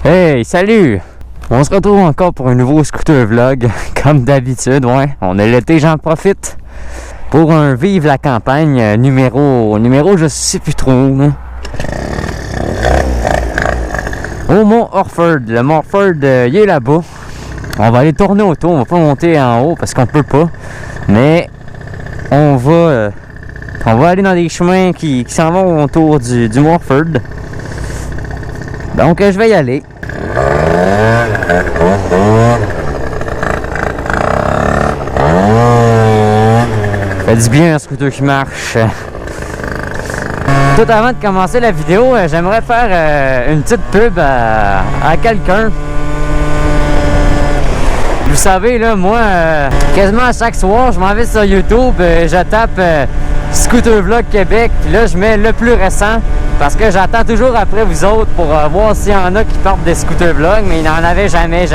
Hey, salut! On se retrouve encore pour un nouveau scooter vlog, comme d'habitude, ouais. On est l'été, j'en profite pour un Vive la campagne numéro je sais plus trop, là. Au Mont Orford. Le Mont Orford, il est là-bas. On va aller tourner autour, on va pas monter en haut parce qu'on peut pas. Mais on va aller dans des chemins qui s'en vont autour du Mont Orford. Donc je vais y aller. Fait du bien un scooter qui marche. Tout avant de commencer la vidéo, j'aimerais faire une petite pub à quelqu'un. Vous savez, là, moi, quasiment à chaque soir, je m'en vais sur YouTube, je tape Scooter Vlog Québec, puis là, je mets le plus récent, parce que j'attends toujours après vous autres pour voir s'il y en a qui partent des scooter vlogs, mais il n'en avait jamais.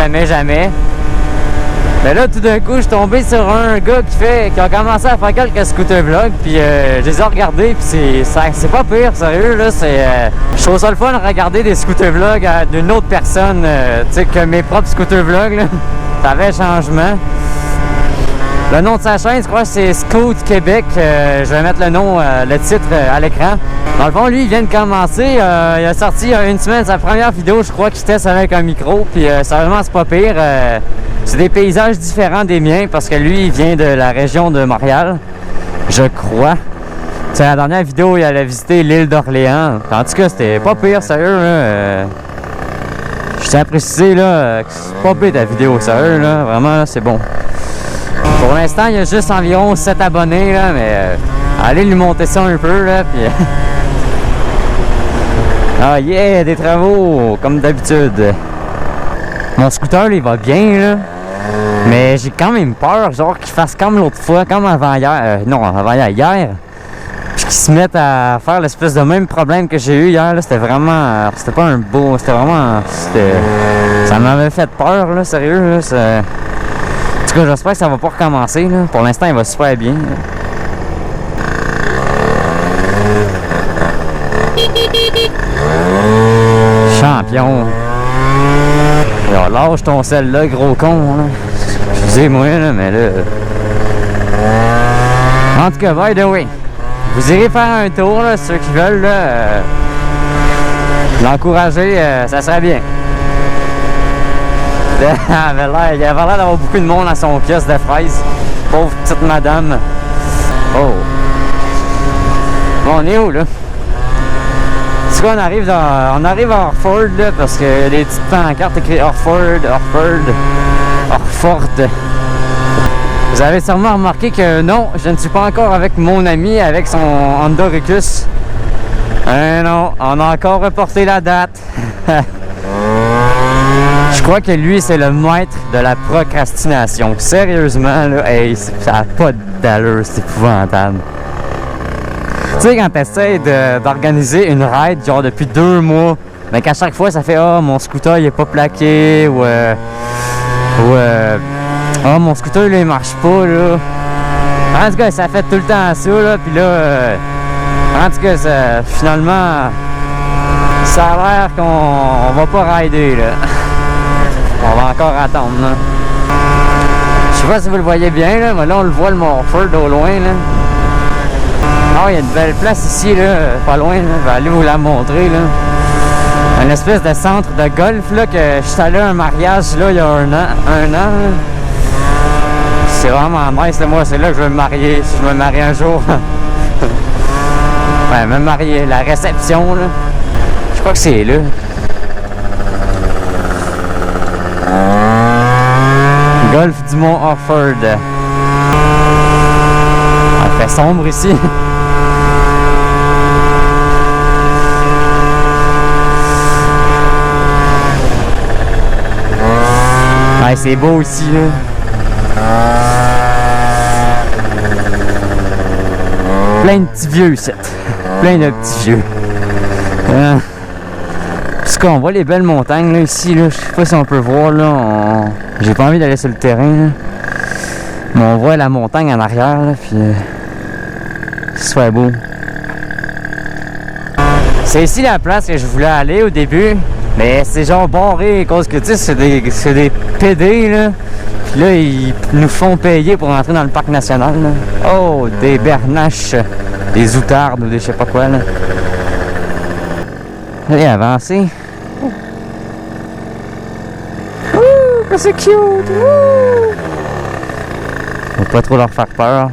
Mais là, tout d'un coup, je suis tombé sur un gars qui a commencé à faire quelques scooter vlogs, puis je les ai regardés, puis c'est pas pire, sérieux, là, je trouve ça le fun de regarder des scooter vlogs d'une autre personne, tu sais, que mes propres scooter vlogs, là, ça avait changement. Le nom de sa chaîne, je crois que c'est Scoot Québec, je vais mettre le titre à l'écran. Dans le fond, lui, il vient de commencer, il a sorti il y a une semaine sa première vidéo, je crois qu'il teste avec un micro, puis sérieusement, c'est pas pire. C'est des paysages différents des miens parce que lui, il vient de la région de Montréal, je crois. C'est la dernière vidéo, il allait visiter l'île d'Orléans. En tout cas, c'était pas pire, sérieux. Là, je tiens à préciser là, que c'est pas pire ta vidéo, sérieux. Là, vraiment, là, c'est bon. Pour l'instant, il y a juste environ 7 abonnés, là, mais allez lui monter ça un peu. Là, puis... ah yeah, des travaux, comme d'habitude. Mon scooter, il va bien, là. Mais j'ai quand même peur, genre qu'il fasse comme l'autre fois, comme avant-hier. Non, avant-hier, hier. Puis qu'ils se mettent à faire l'espèce de même problème que j'ai eu hier, là. C'était vraiment... c'était pas un beau... C'était vraiment... ça m'avait fait peur, là, sérieux, là. En tout cas, j'espère que ça va pas recommencer, là. Pour l'instant, il va super bien, là. Champion. Alors, lâche ton sel là, gros con, là. Excusez-moi, là, mais là... En tout cas, by the way, vous irez faire un tour, là, ceux qui veulent, là, l'encourager, ça serait bien. Il avait l'air d'avoir beaucoup de monde à son kiosque de fraises. Pauvre petite madame. Oh. Bon, on est où, là? En tout cas, on arrive à Orford, là, parce que y a des petites pancartes écrites Orford. Vous avez sûrement remarqué que non, je ne suis pas encore avec mon ami, avec son Honda Rucus. Non, on a encore reporté la date. Je crois que lui, c'est le maître de la procrastination. Sérieusement, là, hey, ça n'a pas d'allure, c'est épouvantable. Tu sais, quand tu essaies d'organiser une ride, genre depuis 2 mois, mais qu'à chaque fois, ça fait « Ah, mon scooter, il est pas plaqué » ou ah, mon scooter, là, il marche pas, là. » En tout cas, ça fait tout le temps ça, là, puis là, en tout cas, finalement, ça a l'air qu'on va pas rider, là. On va encore attendre, là. Je sais pas si vous le voyez bien, là, mais là, on le voit, le Mont Orford, au loin, là. Ah, il y a une belle place ici, là, pas loin, là. Je vais aller vous la montrer, là. Une espèce de centre de golf, là, que je suis allé à un mariage, là, il y a un an, là. C'est vraiment nice, là. Moi, c'est là que je veux me marier, si je me marie un jour. Ouais, me marier, la réception, là. Je crois que c'est là. Golf du Mont Orford. Il fait sombre ici. Ouais, c'est beau aussi, là. Plein de petits vieux, c'est. Plein de petits vieux. Parce qu'on voit les belles montagnes, là, ici, là. Je sais pas si on peut voir, là. J'ai pas envie d'aller sur le terrain, là. Mais on voit la montagne en arrière, là, puis... c'est super beau. C'est ici la place que je voulais aller au début, Mais c'est genre barré à cause que, tu sais, c'est des PD, là. Puis là, ils nous font payer pour entrer dans le parc national, là. Oh, des bernaches, des outardes ou des je sais pas quoi, là. Allez, avancez. Ouh, que c'est cute! Ouh! Faut pas trop leur faire peur.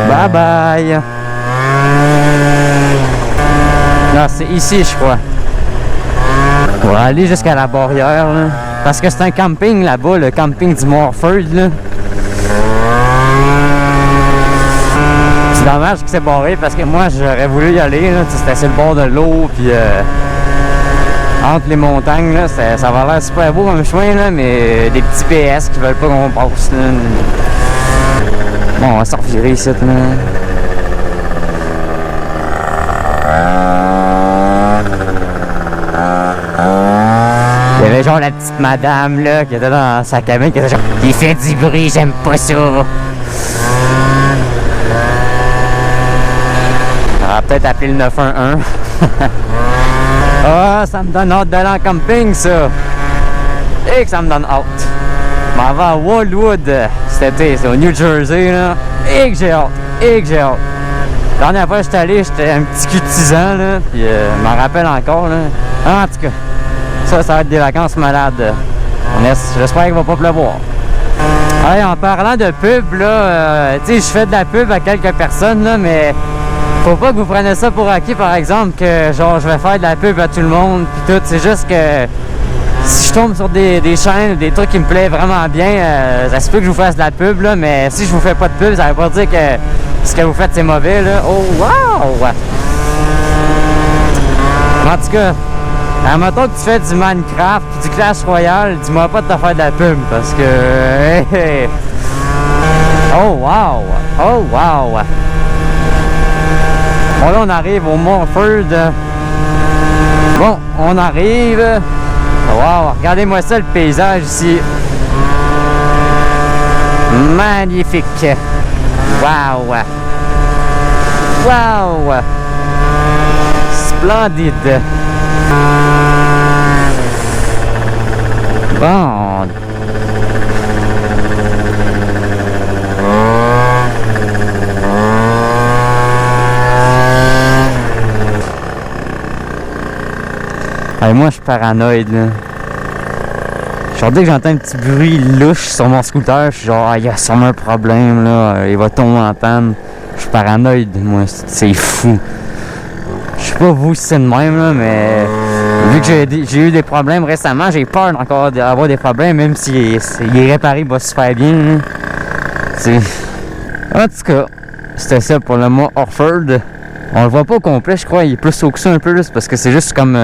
Bye bye! Non, c'est ici, je crois. On va aller jusqu'à la barrière, là. Parce que c'est un camping là-bas, le camping du Morford, là. C'est dommage qu'il s'est barré parce que moi, j'aurais voulu y aller, là. C'était sur le bord de l'eau, puis entre les montagnes, là, ça va l'air super beau comme chemin, là, mais des petits PS qui veulent pas qu'on passe, là. Bon, on va se revirer ici, là. Il y avait genre la petite madame là qui était dans sa cabine qui était genre « Il fait du bruit, j'aime pas ça! » On va peut-être appeler le 911. Ah, ça me donne hâte d'aller en camping, ça! Et que ça me donne hâte! Je m'en vais à Wildwood cet été, c'est au New Jersey, là. Et que j'ai hâte! Et que j'ai hâte! La dernière fois que j'étais allé, j'étais un petit cul de 10 ans, là, puis je m'en rappelle encore, là. En tout cas, ça va être des vacances malades. J'espère qu'il va pas pleuvoir. Hey, en parlant de pub, là, tu sais, je fais de la pub à quelques personnes, là, mais faut pas que vous preniez ça pour acquis, par exemple, que genre je vais faire de la pub à tout le monde, puis tout. C'est juste que si je tombe sur des chaînes ou des trucs qui me plaisent vraiment bien, ça se peut que je vous fasse de la pub, là, mais si je vous fais pas de pub, ça veut pas dire que ce que vous faites c'est mauvais, là. Oh, wow! En tout cas, admettons que tu fais du Minecraft puis du Clash Royale, dis-moi pas de te faire de la pub parce que... Hey. Oh wow! Oh wow! Bon là on arrive au Morford. Bon, on arrive. Wow! Regardez-moi ça le paysage ici. Magnifique! Wow! Wow! Splendide! Bon. Hey, moi, je suis paranoïde, là. Genre, dès que j'entends un petit bruit louche sur mon scooter, je suis genre, ah, il y a sûrement un problème, là. Il va tomber en panne. Je suis paranoïde, moi. C'est fou. Je sais pas vous si c'est de même, là, mais vu que j'ai eu des problèmes récemment, j'ai peur encore d'avoir des problèmes, même s'il est réparé, il va super bien. En tout cas, c'était ça pour le mois Orford. On le voit pas au complet, je crois. Il est plus haut que ça un peu, là, parce que c'est juste comme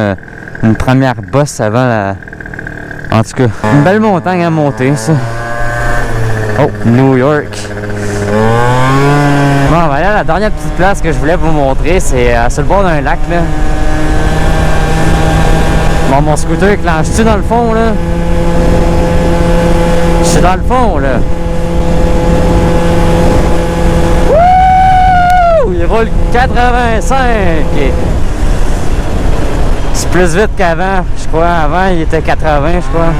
une première bosse avant la... En tout cas, une belle montagne à monter, ça. Oh, New York. Bon, voilà, la dernière petite place que je voulais vous montrer, c'est sur le bord d'un lac, là. Bon, mon scooter clenche-tu dans le fond, là? Je suis dans le fond, là. Wouh! Il roule 85! C'est plus vite qu'avant, je crois. Avant, il était 80, je crois.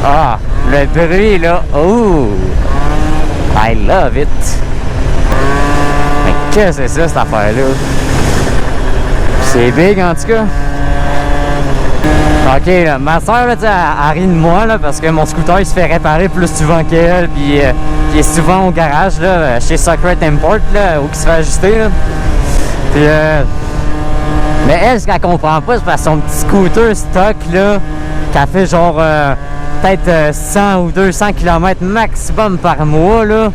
Ah, le bruit, là. Oh! I love it! Mais qu'est-ce que c'est ça, cette affaire-là? C'est big, en tout cas. Ok, là, ma soeur, là, elle rit de moi, là, parce que mon scooter, il se fait réparer plus souvent qu'elle, puis il est souvent au garage, là, chez Secret Import, là, où il se fait ajuster, là. Puis, mais elle, ce qu'elle comprend pas, c'est parce que son petit scooter stock, là, qu'elle fait genre... peut-être 100 ou 200 km maximum par mois, là.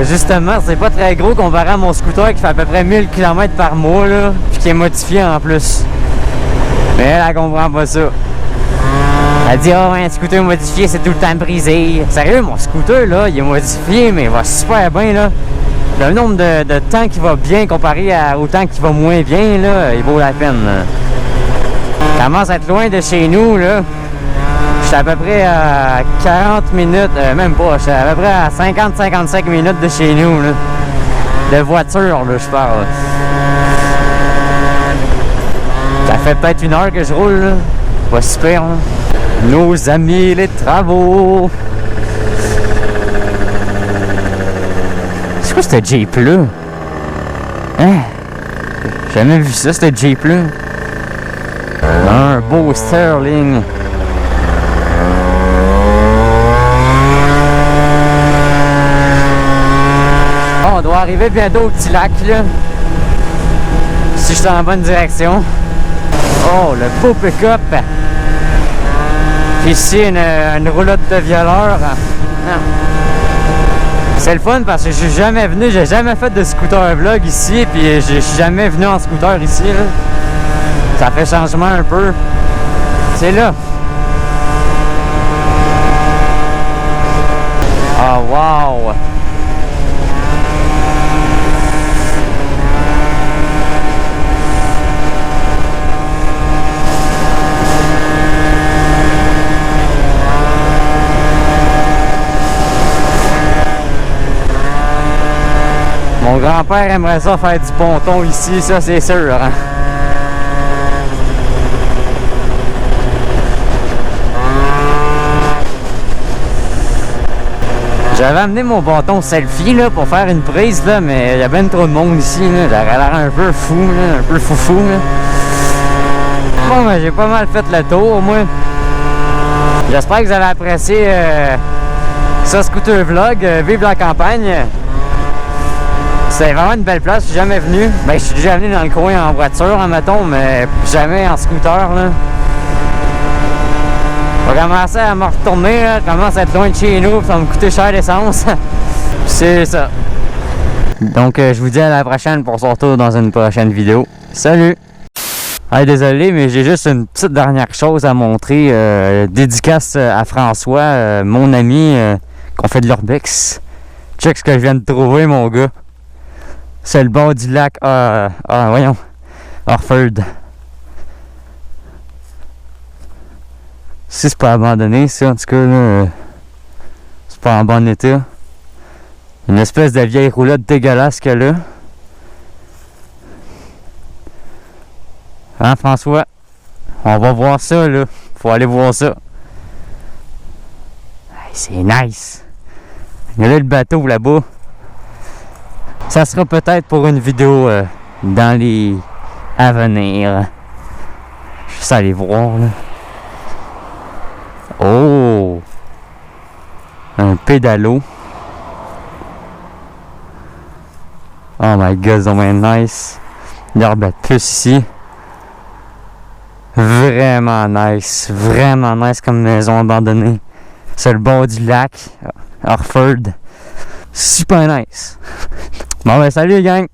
Justement, c'est pas très gros comparé à mon scooter qui fait à peu près 1000 km par mois, là, puis qui est modifié en plus. Mais elle comprend pas ça. Elle dit, oh, un scooter modifié, c'est tout le temps brisé. Sérieux, mon scooter, là, il est modifié, mais il va super bien, là. Le nombre de temps qui va bien comparé au temps qui va moins bien, là, il vaut la peine, là. Il commence à être loin de chez nous, là. J'étais à peu près à 40 minutes, même pas, j'étais à peu près à 50-55 minutes de chez nous, là. De voiture, là, je parle. Ça fait peut-être 1 heure que je roule, là. Pas super, là. Nos amis, les travaux. C'est quoi ce Jeep-là? Hein? J'ai jamais vu ça, ce Jeep-là. Un beau Sterling. On doit arriver bientôt au petit lac, là. Si je suis dans la bonne direction. Oh, le beau pick-up. Ici, une roulotte de violeur. C'est le fun parce que je suis jamais venu, j'ai jamais fait de scooter vlog ici, puis je suis jamais venu en scooter ici, là. Ça fait changement un peu. C'est là. Oh, wow! Mon grand-père aimerait ça faire du ponton ici, ça c'est sûr. Hein? J'avais amené mon bâton selfie là, pour faire une prise, là, mais il y a bien trop de monde ici. J'aurais l'air un peu fou, là, un peu foufou. Là. Bon, ben, j'ai pas mal fait le tour, moi. J'espère que vous avez apprécié ce scooter vlog. Vive la campagne! C'est vraiment une belle place, je suis jamais venu. Ben, je suis déjà venu dans le coin en voiture, admettons, mais jamais en scooter, là. Je vais commencer à me retourner, là. Je commence à être loin de chez nous, ça va me coûter cher l'essence. C'est ça. Donc, je vous dis à la prochaine pour se retrouver dans une prochaine vidéo. Salut! Ah, désolé, mais j'ai juste une petite dernière chose à montrer. Dédicace à François, mon ami, qu'on fait de l'urbex. Check ce que je viens de trouver, mon gars. C'est le bord du lac, voyons, Orford. Si c'est pas abandonné, ça, en tout cas, là, c'est pas en bon état. Une espèce de vieille roulotte dégueulasse que là. Hein, François? On va voir ça, là. Faut aller voir ça. Hey, c'est nice. Il y a là le bateau, là-bas. Ça sera peut-être pour une vidéo dans les à venir. Juste aller voir, là. Oh! Un pédalo. Oh my god, c'est vraiment nice. L'herbe à puce ici. Vraiment nice comme maison abandonnée. C'est le bord du lac, Orford. Super nice. Bon ben salut les gang!